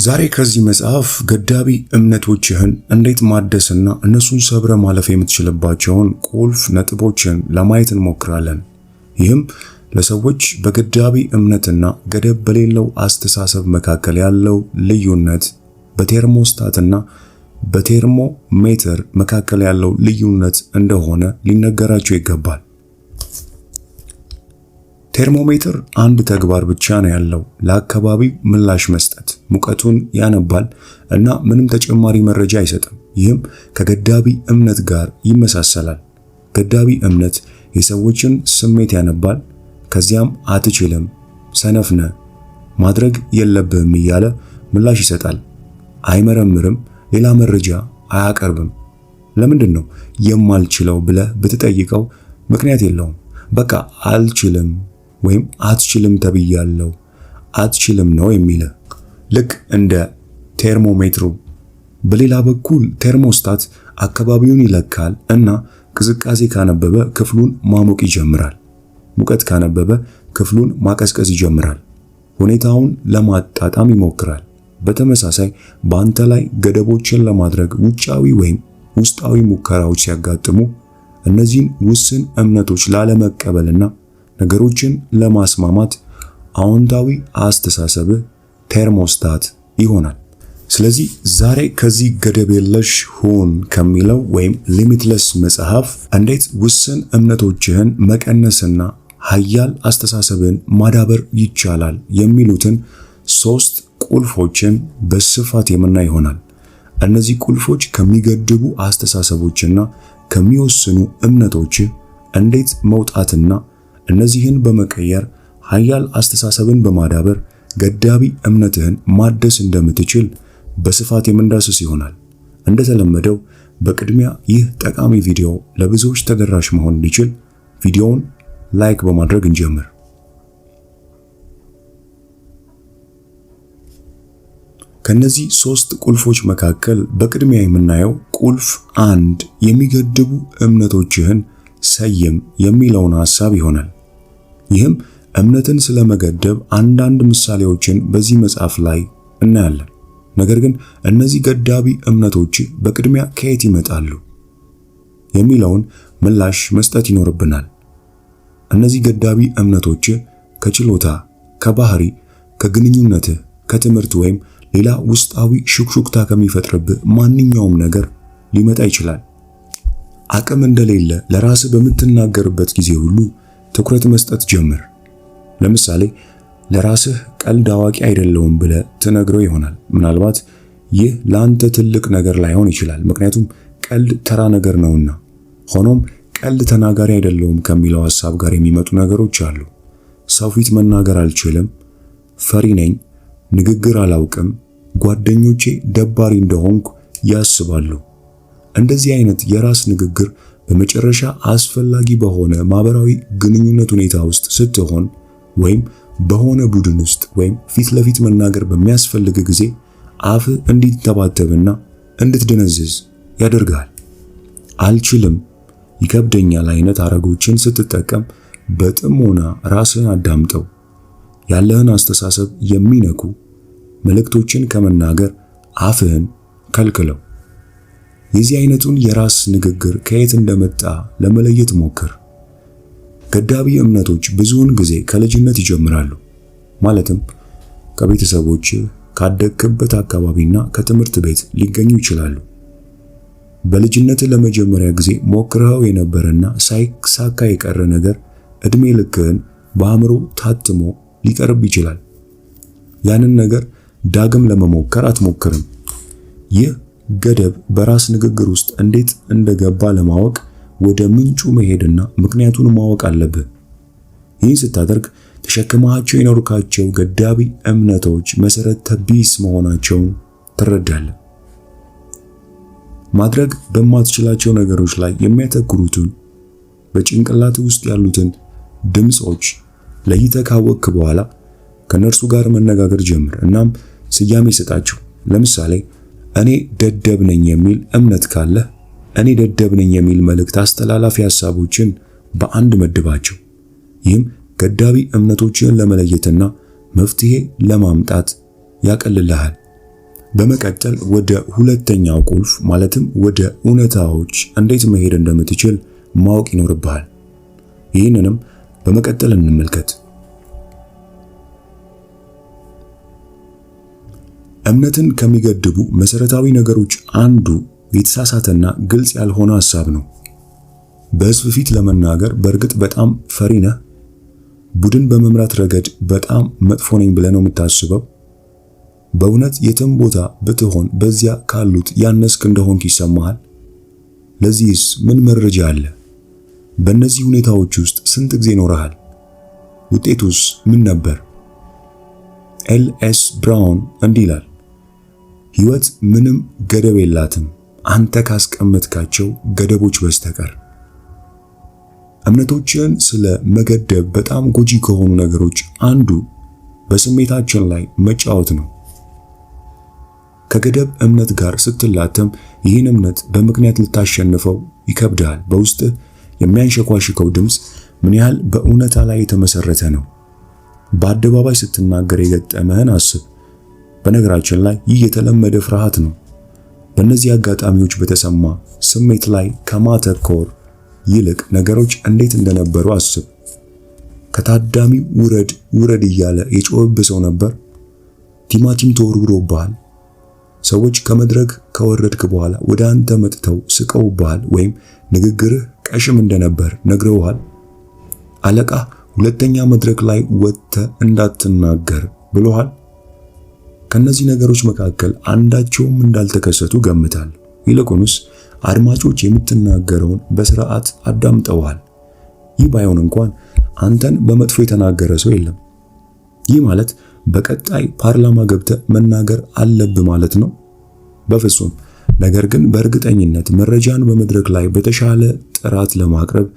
ዛሬ ከዚህ መጽሐፍ ገዳቢ እምነቶችህን እንዴት ማደስና እነሱን ሰብረ ማለፍ የምትችልባቸውን ቁልፍ ነጥቦችን ለማየት እንሞክራለን። ይህም ለሰዎች በገዳቢ እምነትና ገደብ በሌለው አስተሳሰብ መካከል ያለው ልዩነት፣ በቴርሞስታትና በቴርሞሜትር መካከል ያለው ልዩነት እንደሆነ ሊነገራቸው ይገባል። ቴርሞሜትር አንድ ተግባር ብቻ ነው ያለው፣ ለአካባቢው ምላሽ መስጠት። ሙቀቱን ያነባል እና ምንም ተጨማሪ መረጃ አይሰጥም። ይህም ከገዳቢ እምነት ጋር ይመሳሰላል። ገዳቢ እምነት የሰዎችን ስሜት ያነባል፣ ከዚያም አትችልም፣ ሰነፍ ነህ፣ ማድረግ የለብህም እያለ ምላሽ ይሰጣል። አይመረምርም፣ ሌላ መረጃ አያቀርብም። ለምንድን ነው የማልችለው ብለህ ብትጠይቀው ምክንያት የለውም። በቃ አልችልም ወይም አትችልም ተብያለሁ፣ አትችልም ነው የሚልህ። ልክ እንደ ቴርሞሜትሩ። በሌላ በኩል ቴርሞስታት አካባቢውን ይለካል እና ቅዝቃዜ ካነበበ ክፍሉን ማሞቅ ይጀምራል። ሙቀት ካነበበ ክፍሉን ማቀዝቀዝ ይጀምራል። ሁኔታውን ለማጣጣም ይሞክራል። በተመሳሳይ በአንተ ላይ ገደቦችን ለማድረግ ውጫዊ ወይም ውስጣዊ ሙከራዎች ሲያጋጥሙ እነዚህን ውስን እምነቶች ላለመቀበልና ነገሮችን ለማስማማት አዎንታዊ አስተሳሰብህ ቴርሞስታት ይሆናል። ስለዚህ ዛሬ ከዚህ ገደብ የለሽ ሁን ከሚለው ወይም ሊሚትለስ መጽሐፍ እንዴት ውስን እምነቶችህን መቀነስና ኃያል አስተሳሰብን ማዳበር ይቻላል የሚሉትን 3 ቁልፎችን በስፋት የምናይ ይሆናል። እነዚህ ቁልፎች ከሚገድቡ አስተሳሰቦችና ከሚወስኑ እምነቶች እንዴት መውጣትና እነዚህን በመቀየር ኃያል አስተሳሰብን በማዳበር ገዳቢ እምነትህን ማደስ እንደምትችል በስፋት የምንዳስስ ይሆናል። እንደተለመደው በቅድሚያ ይህ ጠቃሚ ቪዲዮ ለብዙዎች ተደራሽ መሆን እንዲችል ቪዲዮውን ላይክ በማድረግ እንጀምር። ከነዚህ 3 ቁልፎች መካከል በቅድሚያ የምናየው ቁልፍ 1 የሚገድቡ እምነቶችህን ሰይም የሚለውን ሐሳብ ይሆናል። ይህም እምነትን ስለመገደብ አንዳንድ ምሳሌዎችን በዚህ መጽሐፍ ላይ እናያለን። ነገር ግን እነዚህ ገዳቢ እምነቶች በቅድሚያ ከየት ይመጣሉ የሚለውን ምላሽ መስጠት ይኖርብናል። እነዚህ ገዳቢ እምነቶች ከችሎታ፣ ከባህሪ፣ ከግንኙነት፣ ከትምህርት ወይም ሌላ ውስጣዊ ሹክሹክታ ከሚፈጥርብህ ማንኛውም ነገር ሊመጣ ይችላል። አቅም እንደሌለ ለራስህ በምትናገርበት ጊዜ ሁሉ ትኩረት መስጠት ጀምር። ለምሳሌ ለራስህ ቀልድ አዋቂ አይደለሁም ብለህ ትነግረው ይሆናል። ምናልባት ይህ ለአንተ ትልቅ ነገር ላይሆን ይችላል፣ ምክንያቱም ቀልድ ተራ ነገር ነውና። ሆኖም ቀልድ ተናጋሪ አይደለሁም ከሚለው ሐሳብ ጋር የሚመጡ ነገሮች አሉ። ሰው ፊት መናገር አልችልም፣ ፈሪ ነኝ፣ ንግግር አላውቅም፣ ጓደኞቼ ደባሪ እንደሆንኩ ያስባሉ። እንደዚህ አይነት የራስ ንግግር በመጨረሻ አስፈላጊ በሆነ ማህበራዊ ግንኙነት ሁኔታ ውስጥ ስትሆን ወይም በሆነ ቡድን ውስጥ ወይም ፊት ለፊት መናገር በሚያስፈልግ ጊዜ አፍ እንዲተባተብና እንድትደነዝዝ ያደርጋል። አልችልም፣ ይከብደኛል አይነት አረጎችን ስትጠቀም በጥሞና ራስህን አዳምጠው። ያለህን አስተሳሰብ የሚነኩ መልእክቶችን ከመናገር አፍህን ከልክለው። የዚህ አይነቱን የራስ ንግግር ከየት እንደመጣ ለመለየት ሞክር። ገዳቢ እምነቶች ብዙውን ጊዜ ከልጅነት ይጀምራሉ። ማለትም ከቤተሰቦች፣ ካደግክበት አካባቢና ከትምህርት ቤት ሊገኙ ይችላሉ። በልጅነት ለመጀመሪያ ጊዜ ሞክረው የነበረና ሳይሳካ የቀረ ነገር እድሜ ልክህን በአእምሮ ታትሞ ሊቀርብ ይችላል። ያንን ነገር ዳግም ለመሞከር አትሞክርም። ይህ ገደብ በራስ ንግግር ውስጥ እንዴት እንደገባ ለማወቅ ወደ ምንጩ መሄድና ምክንያቱን ማወቅ አለብህ። ይህን ስታደርግ ተሸክመሃቸው የኖርካቸው ገዳቢ እምነቶች መሰረተ ቢስ መሆናቸውን ትረዳለህ። ማድረግ በማትችላቸው ነገሮች ላይ የሚያተኩሩትን በጭንቅላት ውስጥ ያሉትን ድምጾች ለይተህ ካወቅክ በኋላ ከነርሱ ጋር መነጋገር ጀምር። እናም ስያሜ ሰጣቸው። ለምሳሌ እኔ ደደብ ነኝ የሚል እምነት ካለህ እኔ ደደብ ነኝ የሚል መልእክት አስተላላፊ ሐሳቦችን በአንድ መድባቸው። ይህም ገዳቢ እምነቶችን ለመለየትና መፍትሄ ለማምጣት ያቀልልሃል። በመቀጠል ወደ ሁለተኛው ቁልፍ ማለትም ወደ እውነታዎች እንዴት መሄድ እንደምትችል ማወቅ ይኖርብሃል። ይህንንም በመቀጠል እንመልከት። እምነትን ከሚገድቡ መሰረታዊ ነገሮች አንዱ የተሳሳተና ግልጽ ያልሆነ ሐሳብ ነው። በሕዝብ ፊት ለመናገር በእርግጥ በጣም ፈሪ ነህ? ቡድን በመምራት ረገድ በጣም መጥፎ ነኝ ብለህ ነው የምታስበው? በእውነት የትም ቦታ ብትሆን በዚያ ካሉት ያነስክ እንደሆንክ ይሰማሃል? ለዚህስ ምን መረጃ አለ? በእነዚህ ሁኔታዎች ውስጥ ስንት ጊዜ ኖረሃል? ውጤቱስ ምን ነበር? ኤልኤስ ብራውን እንዲህ ይላል፣ ሕይወት ምንም ገደብ የላትም አንተ ካስቀመጥካቸው ገደቦች በስተቀር። እምነቶችን ስለ መገደብ በጣም ጎጂ ከሆኑ ነገሮች አንዱ በስሜታችን ላይ መጫወት ነው። ከገደብ እምነት ጋር ስትላተም ይህን እምነት በምክንያት ልታሸንፈው ይከብዳል። በውስጥህ የሚያንሸኳሽከው ድምፅ ምን ያህል በእውነታ ላይ የተመሰረተ ነው? በአደባባይ ስትናገር የገጠመህን አስብ። በነገራችን ላይ ይህ የተለመደ ፍርሃት ነው። በእነዚህ አጋጣሚዎች በተሰማ ስሜት ላይ ከማተኮር ይልቅ ነገሮች እንዴት እንደነበሩ አስብ። ከታዳሚው ውረድ ውረድ እያለ የጮህብህ ሰው ነበር? ቲማቲም ተወርውሮብሃል? ሰዎች ከመድረክ ከወረድክ በኋላ ወደ አንተ መጥተው ስቀውብሃል ወይም ንግግርህ ቀሽም እንደነበር ነግረውሃል? አለቃ ሁለተኛ መድረክ ላይ ወጥተህ እንዳትናገር ብሎሃል? ከነዚህ ነገሮች መካከል አንዳቸውም እንዳልተከሰቱ ገምታል። ይልቁንስ አድማጮች የምትናገረውን በስርዓት አዳምጠዋል። ይህ ባይሆን እንኳን አንተን በመጥፎ የተናገረ ሰው የለም። ይህ ማለት በቀጣይ ፓርላማ ገብተህ መናገር አለብህ ማለት ነው? በፍጹም። ነገር ግን በእርግጠኝነት መረጃን በመድረክ ላይ በተሻለ ጥራት ለማቅረብ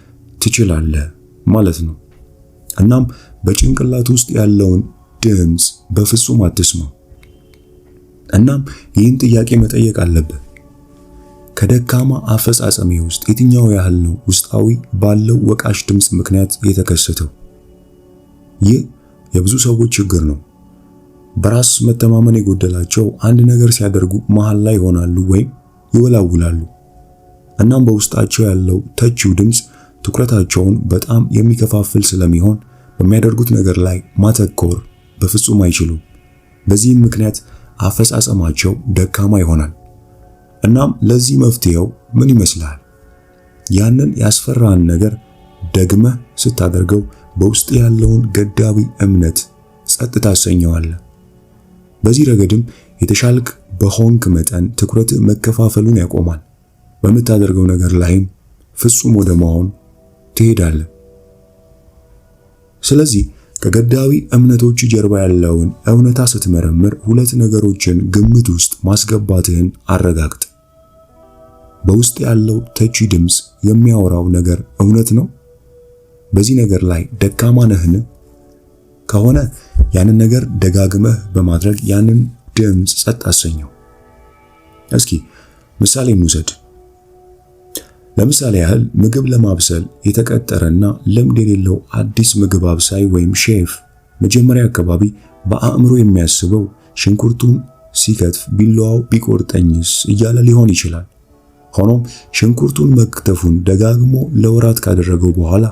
ትችላለህ ማለት ነው። እናም በጭንቅላት ውስጥ ያለውን ድምፅ በፍጹም አትስማው። እናም ይህን ጥያቄ መጠየቅ አለብህ። ከደካማ አፈጻጸሜ ውስጥ የትኛው ያህል ነው ውስጣዊ ባለው ወቃሽ ድምፅ ምክንያት የተከሰተው? ይህ የብዙ ሰዎች ችግር ነው። በራስ መተማመን የጎደላቸው አንድ ነገር ሲያደርጉ መሃል ላይ ይሆናሉ ወይም ይወላውላሉ። እናም በውስጣቸው ያለው ተቺው ድምፅ ትኩረታቸውን በጣም የሚከፋፍል ስለሚሆን በሚያደርጉት ነገር ላይ ማተኮር በፍጹም አይችሉም። በዚህም ምክንያት አፈጻጸማቸው ደካማ ይሆናል። እናም ለዚህ መፍትሄው ምን ይመስላል? ያንን ያስፈራን ነገር ደግመህ ስታደርገው በውስጥ ያለውን ገዳቢ እምነት ጸጥ ታሰኘዋለህ። በዚህ ረገድም የተሻልክ በሆንክ መጠን ትኩረት መከፋፈሉን ያቆማል። በምታደርገው ነገር ላይም ፍጹም ወደ መሆን ትሄዳለህ። ስለዚህ ከገዳቢ እምነቶች ጀርባ ያለውን እውነታ ስትመረምር ሁለት ነገሮችን ግምት ውስጥ ማስገባትህን አረጋግጥ። በውስጥ ያለው ተቺ ድምፅ የሚያወራው ነገር እውነት ነው? በዚህ ነገር ላይ ደካማ ነህን? ከሆነ ያንን ነገር ደጋግመህ በማድረግ ያንን ድምፅ ጸጥ አሰኘው። እስኪ ምሳሌ እንውሰድ። ለምሳሌ ያህል ምግብ ለማብሰል የተቀጠረና ልምድ የሌለው አዲስ ምግብ አብሳይ ወይም ሼፍ መጀመሪያ አካባቢ በአእምሮ የሚያስበው ሽንኩርቱን ሲከትፍ ቢላዋው ቢቆርጠኝስ እያለ ሊሆን ይችላል። ሆኖም ሽንኩርቱን መክተፉን ደጋግሞ ለወራት ካደረገው በኋላ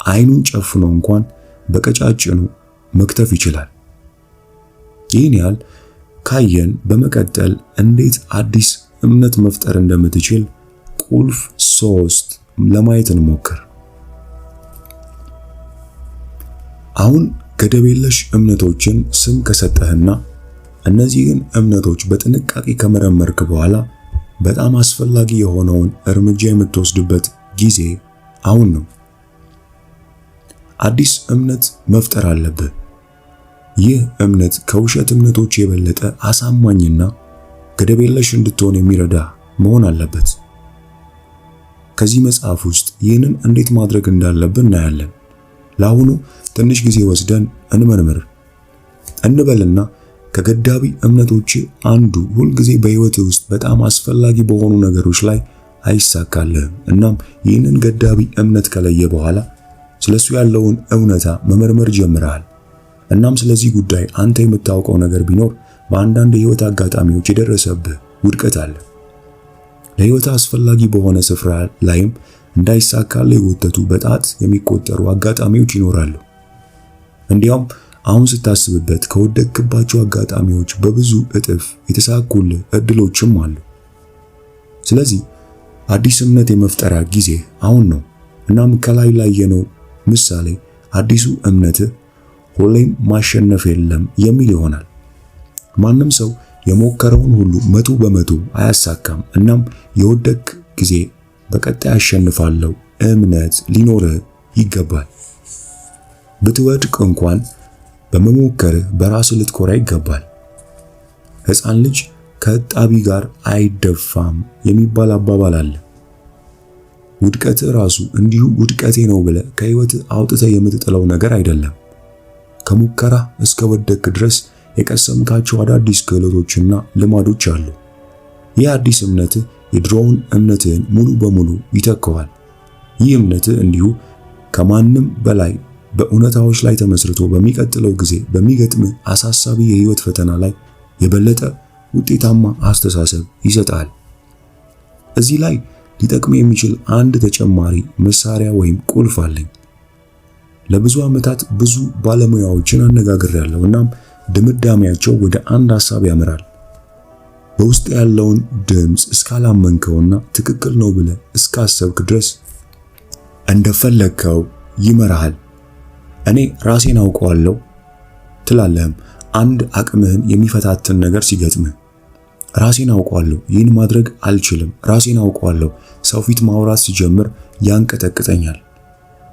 አይኑን ጨፍኖ እንኳን በቀጫጭኑ መክተፍ ይችላል። ይህን ያህል ካየን በመቀጠል እንዴት አዲስ እምነት መፍጠር እንደምትችል ቁልፍ 3 ለማየት እንሞክር። አሁን ገደብ የለሽ እምነቶችን ስም ከሰጠህና እነዚህን እምነቶች በጥንቃቄ ከመረመርክ በኋላ በጣም አስፈላጊ የሆነውን እርምጃ የምትወስድበት ጊዜ አሁን ነው። አዲስ እምነት መፍጠር አለብህ። ይህ እምነት ከውሸት እምነቶች የበለጠ አሳማኝና ገደብ የለሽ እንድትሆን የሚረዳ መሆን አለበት። ከዚህ መጽሐፍ ውስጥ ይህንን እንዴት ማድረግ እንዳለብን እናያለን። ለአሁኑ ትንሽ ጊዜ ወስደን እንመርምር እንበልና ከገዳቢ እምነቶች አንዱ ሁልጊዜ በሕይወት ውስጥ በጣም አስፈላጊ በሆኑ ነገሮች ላይ አይሳካልህም። እናም ይህንን ገዳቢ እምነት ከለየ በኋላ ስለሱ ያለውን እውነታ መመርመር ጀምረሃል። እናም ስለዚህ ጉዳይ አንተ የምታውቀው ነገር ቢኖር በአንዳንድ የህይወት አጋጣሚዎች የደረሰብህ ውድቀት አለ። ለህይወት አስፈላጊ በሆነ ስፍራ ላይም እንዳይሳካልህ የጎተቱ በጣት የሚቆጠሩ አጋጣሚዎች ይኖራሉ። እንዲያውም አሁን ስታስብበት ከወደቅክባቸው አጋጣሚዎች በብዙ እጥፍ የተሳኩልህ እድሎችም አሉ። ስለዚህ አዲስ እምነት የመፍጠሪያ ጊዜ አሁን ነው። እናም ከላይ ላየነው ምሳሌ አዲሱ እምነትህ ሁሌም ማሸነፍ የለም የሚል ይሆናል። ማንም ሰው የሞከረውን ሁሉ 100% አያሳካም። እናም የወደቅ ጊዜ በቀጣይ አሸንፋለሁ እምነት ሊኖርህ ይገባል። ብትወድቅ እንኳን በመሞከርህ በራስህ ልትኮራ ይገባል። ሕፃን ልጅ ከእጣቢ ጋር አይደፋም የሚባል አባባል አለ። ውድቀትህ ራሱ እንዲሁ ውድቀቴ ነው ብለህ ከህይወትህ አውጥተህ የምትጥለው ነገር አይደለም። ከሙከራ እስከ ወደቅ ድረስ የቀሰምካቸው አዳዲስ ክህሎቶችና ልማዶች አሉ። ይህ አዲስ እምነትህ የድሮውን እምነትህን ሙሉ በሙሉ ይተካዋል። ይህ እምነትህ እንዲሁ ከማንም በላይ በእውነታዎች ላይ ተመስርቶ በሚቀጥለው ጊዜ በሚገጥምህ አሳሳቢ የህይወት ፈተና ላይ የበለጠ ውጤታማ አስተሳሰብ ይሰጣል። እዚህ ላይ ሊጠቅም የሚችል አንድ ተጨማሪ መሳሪያ ወይም ቁልፍ አለኝ። ለብዙ ዓመታት ብዙ ባለሙያዎችን አነጋግሬያለሁ። እናም ድምዳሜያቸው ወደ አንድ ሐሳብ ያመራል። በውስጥ ያለውን ድምፅ እስካላመንከውና ትክክል ነው ብለህ እስካሰብክ ድረስ እንደፈለግከው ይመራሃል። እኔ ራሴን አውቀዋለሁ ትላለህም አንድ አቅምህን የሚፈታትን ነገር ሲገጥምህ። ራሴን አውቀዋለሁ፣ ይህን ማድረግ አልችልም። ራሴን አውቀዋለሁ፣ ሰው ፊት ማውራት ሲጀምር ያንቀጠቅጠኛል።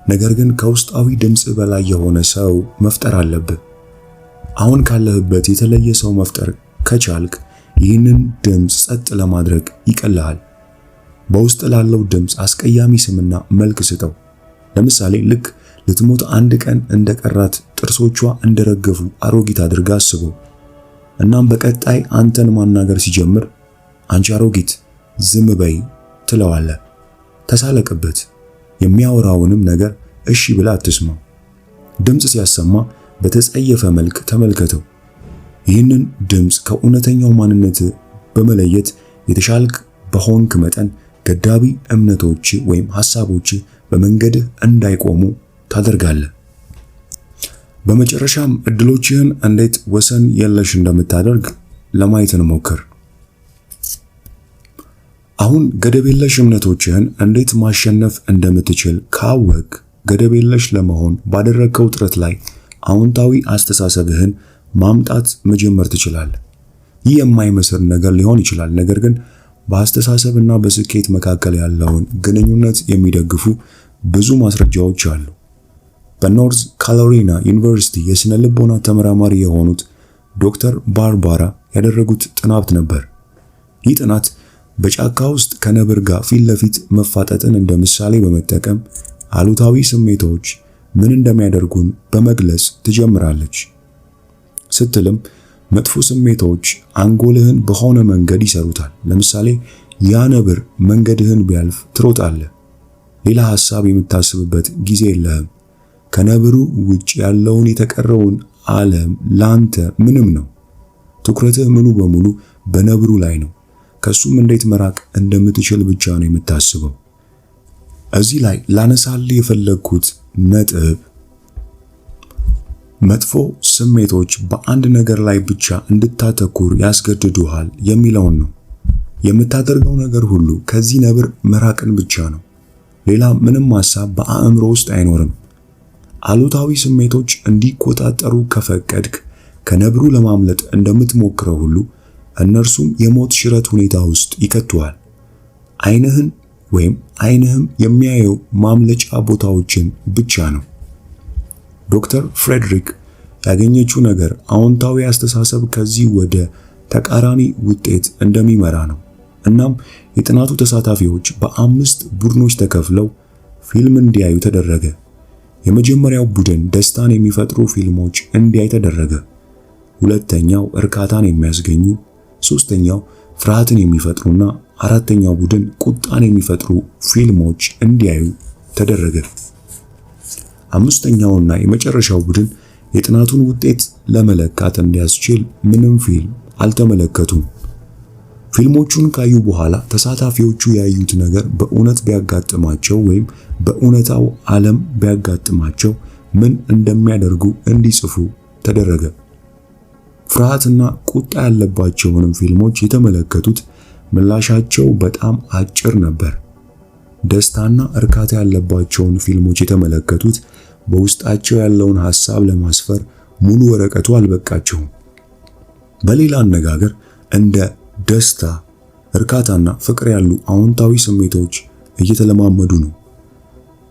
ነገር ግን ከውስጣዊ ድምፅ በላይ የሆነ ሰው መፍጠር አለብህ። አሁን ካለህበት የተለየ ሰው መፍጠር ከቻልክ ይህንን ድምፅ ጸጥ ለማድረግ ይቀልሃል። በውስጥ ላለው ድምፅ አስቀያሚ ስምና መልክ ስጠው። ለምሳሌ ልክ ልትሞት አንድ ቀን እንደቀራት ጥርሶቿ እንደረገፉ አሮጊት አድርጋ አስበው። እናም በቀጣይ አንተን ማናገር ሲጀምር አንቺ አሮጊት ዝም በይ ትለዋለህ። ተሳለቅበት። የሚያወራውንም ነገር እሺ ብላ አትስማው። ድምፅ ሲያሰማ በተጸየፈ መልክ ተመልከተው። ይህንን ድምፅ ከእውነተኛው ማንነት በመለየት የተሻልክ በሆንክ መጠን ገዳቢ እምነቶች ወይም ሐሳቦች በመንገድህ እንዳይቆሙ ታደርጋለህ። በመጨረሻም እድሎችህን እንዴት ወሰን የለሽ እንደምታደርግ ለማየት እንሞክር። አሁን ገደብ የለሽ እምነቶችህን እንዴት ማሸነፍ እንደምትችል ካወቅ ገደብ የለሽ ለመሆን ባደረግከው ጥረት ላይ አዎንታዊ አስተሳሰብህን ማምጣት መጀመር ትችላለህ። ይህ የማይመስል ነገር ሊሆን ይችላል፣ ነገር ግን በአስተሳሰብና በስኬት መካከል ያለውን ግንኙነት የሚደግፉ ብዙ ማስረጃዎች አሉ። በኖርዝ ካሮላይና ዩኒቨርሲቲ የስነ ልቦና ተመራማሪ የሆኑት ዶክተር ባርባራ ያደረጉት ጥናት ነበር። ይህ ጥናት በጫካ ውስጥ ከነብር ጋር ፊት ለፊት መፋጠጥን እንደ ምሳሌ በመጠቀም አሉታዊ ስሜቶች ምን እንደሚያደርጉን በመግለጽ ትጀምራለች። ስትልም መጥፎ ስሜቶች አንጎልህን በሆነ መንገድ ይሰሩታል። ለምሳሌ ያ ነብር መንገድህን ቢያልፍ ትሮጣለህ። ሌላ ሐሳብ የምታስብበት ጊዜ የለህም። ከነብሩ ውጭ ያለውን የተቀረውን ዓለም ላንተ ምንም ነው። ትኩረትህ ሙሉ በሙሉ በነብሩ ላይ ነው። ከሱም እንዴት መራቅ እንደምትችል ብቻ ነው የምታስበው። እዚህ ላይ ላነሳልህ የፈለግኩት ነጥብ መጥፎ ስሜቶች በአንድ ነገር ላይ ብቻ እንድታተኩር ያስገድዱሃል የሚለውን ነው። የምታደርገው ነገር ሁሉ ከዚህ ነብር መራቅን ብቻ ነው። ሌላ ምንም ሐሳብ በአእምሮ ውስጥ አይኖርም። አሉታዊ ስሜቶች እንዲቆጣጠሩ ከፈቀድክ ከነብሩ ለማምለጥ እንደምትሞክረው ሁሉ እነርሱም የሞት ሽረት ሁኔታ ውስጥ ይከቱሃል። ዓይንህም የሚያየው ማምለጫ ቦታዎችን ብቻ ነው። ዶክተር ፍሬድሪክ ያገኘችው ነገር አዎንታዊ አስተሳሰብ ከዚህ ወደ ተቃራኒ ውጤት እንደሚመራ ነው። እናም የጥናቱ ተሳታፊዎች በ5 ቡድኖች ተከፍለው ፊልም እንዲያዩ ተደረገ። የመጀመሪያው ቡድን ደስታን የሚፈጥሩ ፊልሞች እንዲያይ ተደረገ። ሁለተኛው እርካታን የሚያስገኙ፣ ሶስተኛው ፍርሃትን የሚፈጥሩና አራተኛው ቡድን ቁጣን የሚፈጥሩ ፊልሞች እንዲያዩ ተደረገ። አምስተኛውና የመጨረሻው ቡድን የጥናቱን ውጤት ለመለካት እንዲያስችል ምንም ፊልም አልተመለከቱም። ፊልሞቹን ካዩ በኋላ ተሳታፊዎቹ ያዩት ነገር በእውነት ቢያጋጥማቸው ወይም በእውነታው ዓለም ቢያጋጥማቸው ምን እንደሚያደርጉ እንዲጽፉ ተደረገ። ፍርሃትና ቁጣ ያለባቸውንም ፊልሞች የተመለከቱት ምላሻቸው በጣም አጭር ነበር። ደስታና እርካታ ያለባቸውን ፊልሞች የተመለከቱት በውስጣቸው ያለውን ሐሳብ ለማስፈር ሙሉ ወረቀቱ አልበቃቸውም። በሌላ አነጋገር እንደ ደስታ፣ እርካታና ፍቅር ያሉ አዎንታዊ ስሜቶች እየተለማመዱ ነው።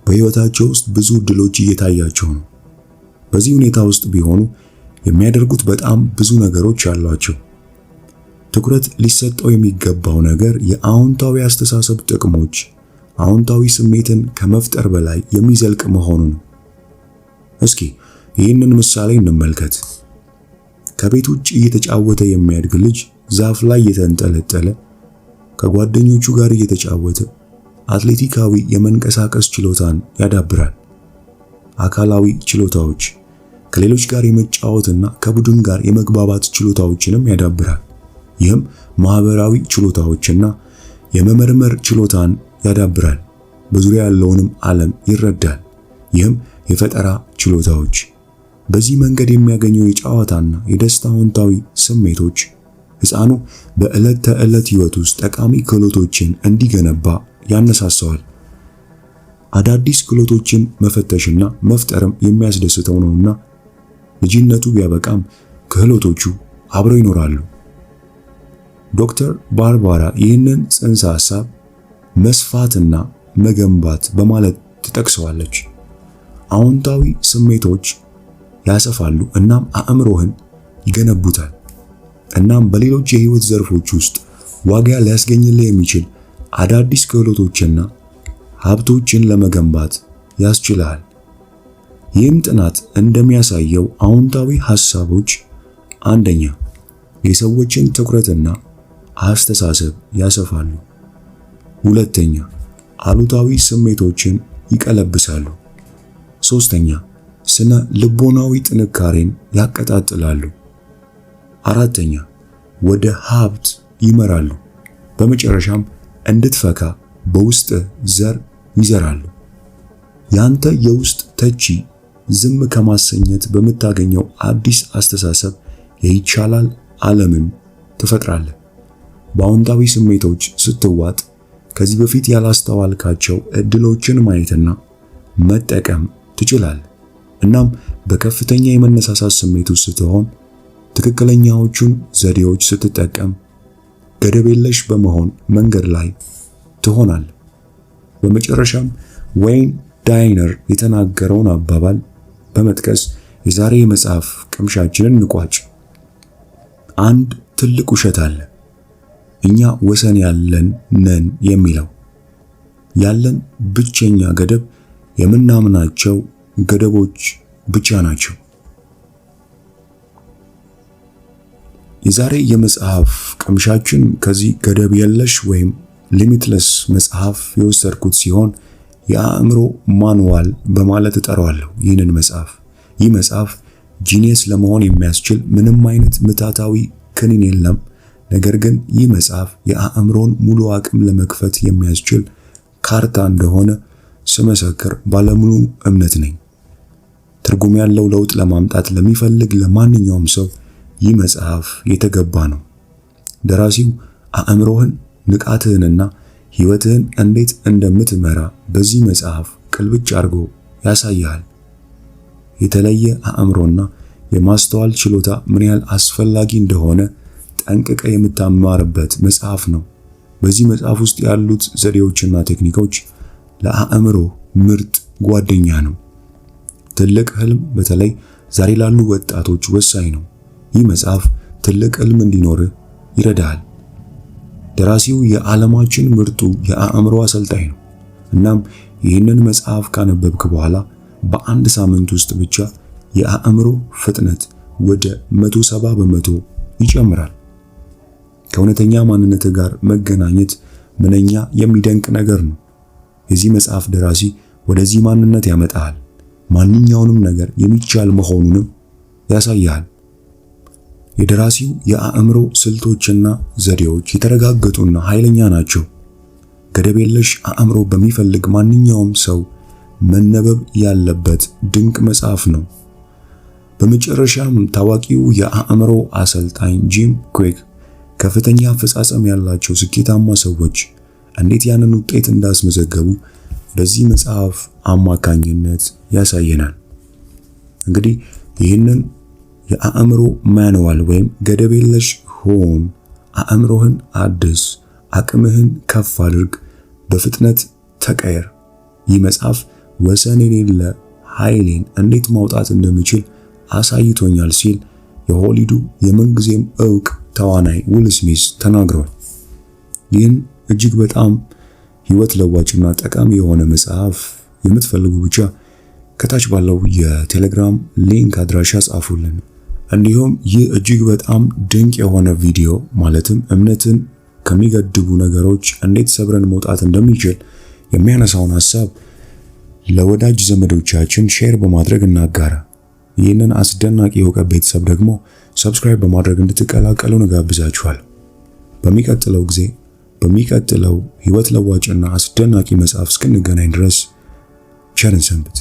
በሕይወታቸው ውስጥ ብዙ ዕድሎች እየታያቸው ነው። በዚህ ሁኔታ ውስጥ ቢሆኑ የሚያደርጉት በጣም ብዙ ነገሮች አሏቸው። ትኩረት ሊሰጠው የሚገባው ነገር የአዎንታዊ አስተሳሰብ ጥቅሞች አዎንታዊ ስሜትን ከመፍጠር በላይ የሚዘልቅ መሆኑ ነው። እስኪ ይህንን ምሳሌ እንመልከት። ከቤት ውጭ እየተጫወተ የሚያድግ ልጅ ዛፍ ላይ የተንጠለጠለ ከጓደኞቹ ጋር እየተጫወተ አትሌቲካዊ የመንቀሳቀስ ችሎታን ያዳብራል። አካላዊ ችሎታዎች ከሌሎች ጋር የመጫወትና ከቡድን ጋር የመግባባት ችሎታዎችንም ያዳብራል። ይህም ማህበራዊ ችሎታዎችና የመመርመር ችሎታን ያዳብራል። በዙሪያ ያለውንም ዓለም ይረዳል። ይህም የፈጠራ ችሎታዎች። በዚህ መንገድ የሚያገኘው የጨዋታና የደስታ አዎንታዊ ስሜቶች ሕፃኑ በዕለት ተዕለት ሕይወት ውስጥ ጠቃሚ ክህሎቶችን እንዲገነባ ያነሳሳዋል። አዳዲስ ክህሎቶችን መፈተሽና መፍጠርም የሚያስደስተው ነውና ልጅነቱ ቢያበቃም ክህሎቶቹ አብረው ይኖራሉ። ዶክተር ባርባራ ይህንን ጽንሰ ሐሳብ መስፋትና መገንባት በማለት ትጠቅሰዋለች። አዎንታዊ ስሜቶች ያሰፋሉ እናም አእምሮህን ይገነቡታል። እናም በሌሎች የህይወት ዘርፎች ውስጥ ዋጋ ሊያስገኝልህ የሚችል አዳዲስ ክህሎቶችና ሀብቶችን ለመገንባት ያስችላል። ይህም ጥናት እንደሚያሳየው አዎንታዊ ሐሳቦች አንደኛ የሰዎችን ትኩረትና አስተሳሰብ ያሰፋሉ። ሁለተኛ አሉታዊ ስሜቶችን ይቀለብሳሉ። ሶስተኛ ስነ ልቦናዊ ጥንካሬን ያቀጣጥላሉ። አራተኛ ወደ ሀብት ይመራሉ። በመጨረሻም እንድትፈካ በውስጥ ዘር ይዘራሉ። ያንተ የውስጥ ተቺ ዝም ከማሰኘት በምታገኘው አዲስ አስተሳሰብ የይቻላል ዓለምን ትፈጥራለህ። በአዎንታዊ ስሜቶች ስትዋጥ ከዚህ በፊት ያላስተዋልካቸው እድሎችን ማየትና መጠቀም ትችላለህ። እናም በከፍተኛ የመነሳሳት ስሜት ውስጥ ስትሆን ትክክለኛዎቹን ዘዴዎች ስትጠቀም ገደብ የለሽ በመሆን መንገድ ላይ ትሆናለህ። በመጨረሻም ዌይን ዳይነር የተናገረውን አባባል በመጥቀስ የዛሬ የመጽሐፍ ቅምሻችንን እንቋጭ። አንድ ትልቅ ውሸት አለ፣ እኛ ወሰን ያለን ነን የሚለው። ያለን ብቸኛ ገደብ የምናምናቸው ገደቦች ብቻ ናቸው። የዛሬ የመጽሐፍ ቅምሻችን ከዚህ ገደብ የለሽ ወይም ሊሚትለስ መጽሐፍ የወሰድኩት ሲሆን የአእምሮ ማንዋል በማለት እጠራዋለሁ። ይህንን መጽሐፍ ይህ መጽሐፍ ጂኒየስ ለመሆን የሚያስችል ምንም አይነት ምታታዊ ክኒን የለም። ነገር ግን ይህ መጽሐፍ የአእምሮን ሙሉ አቅም ለመክፈት የሚያስችል ካርታ እንደሆነ ስመሰክር ባለሙሉ እምነት ነኝ። ትርጉም ያለው ለውጥ ለማምጣት ለሚፈልግ ለማንኛውም ሰው ይህ መጽሐፍ የተገባ ነው። ደራሲው አእምሮህን፣ ንቃትህንና ሕይወትህን እንዴት እንደምትመራ በዚህ መጽሐፍ ቅልብጭ አድርጎ ያሳያል። የተለየ አእምሮና የማስተዋል ችሎታ ምን ያህል አስፈላጊ እንደሆነ ጠንቅቀ የምታማርበት መጽሐፍ ነው። በዚህ መጽሐፍ ውስጥ ያሉት ዘዴዎችና ቴክኒኮች ለአእምሮ ምርጥ ጓደኛ ነው። ትልቅ ህልም በተለይ ዛሬ ላሉ ወጣቶች ወሳኝ ነው። ይህ መጽሐፍ ትልቅ ህልም እንዲኖርህ ይረዳሃል። ደራሲው የዓለማችን ምርጡ የአእምሮ አሰልጣኝ ነው። እናም ይህንን መጽሐፍ ካነበብክ በኋላ በአንድ ሳምንት ውስጥ ብቻ የአእምሮ ፍጥነት ወደ 170% ይጨምራል። ከእውነተኛ ማንነት ጋር መገናኘት ምንኛ የሚደንቅ ነገር ነው። የዚህ መጽሐፍ ደራሲ ወደዚህ ማንነት ያመጣሃል። ማንኛውንም ነገር የሚቻል መሆኑንም ያሳያል። የደራሲው የአእምሮ ስልቶችና ዘዴዎች የተረጋገጡና ኃይለኛ ናቸው። ገደብ የለሽ አእምሮ በሚፈልግ ማንኛውም ሰው መነበብ ያለበት ድንቅ መጽሐፍ ነው። በመጨረሻም ታዋቂው የአእምሮ አሰልጣኝ ጂም ኩዊክ ከፍተኛ አፈጻጸም ያላቸው ስኬታማ ሰዎች እንዴት ያንን ውጤት እንዳስመዘገቡ በዚህ መጽሐፍ አማካኝነት ያሳየናል። እንግዲህ ይህንን የአእምሮ ማኑዋል ወይም ገደብ የለሽ ሁን፣ አእምሮህን አድስ፣ አቅምህን ከፍ አድርግ፣ በፍጥነት ተቀየር፣ ይህ መጽሐፍ ወሰን የሌለ ኃይሌን እንዴት ማውጣት እንደምችል አሳይቶኛል ሲል የሆሊውዱ የምንጊዜም ዕውቅ ተዋናይ ዊል ስሚዝ ተናግሯል። ይህን እጅግ በጣም ህይወት ለዋጭና ጠቃሚ የሆነ መጽሐፍ የምትፈልጉ ብቻ ከታች ባለው የቴሌግራም ሊንክ አድራሻ ጻፉልን። እንዲሁም ይህ እጅግ በጣም ድንቅ የሆነ ቪዲዮ ማለትም እምነትን ከሚገድቡ ነገሮች እንዴት ሰብረን መውጣት እንደሚችል የሚያነሳውን ሐሳብ ለወዳጅ ዘመዶቻችን ሼር በማድረግ እናጋራ። ይህንን አስደናቂ የእውቀት ቤተሰብ ደግሞ ሰብስክራይብ በማድረግ እንድትቀላቀሉ እንጋብዛችኋል። በሚቀጥለው ጊዜ በሚቀጥለው ህይወት ለዋጭና አስደናቂ መጽሐፍ እስክንገናኝ ድረስ ቸርን ሰንብት።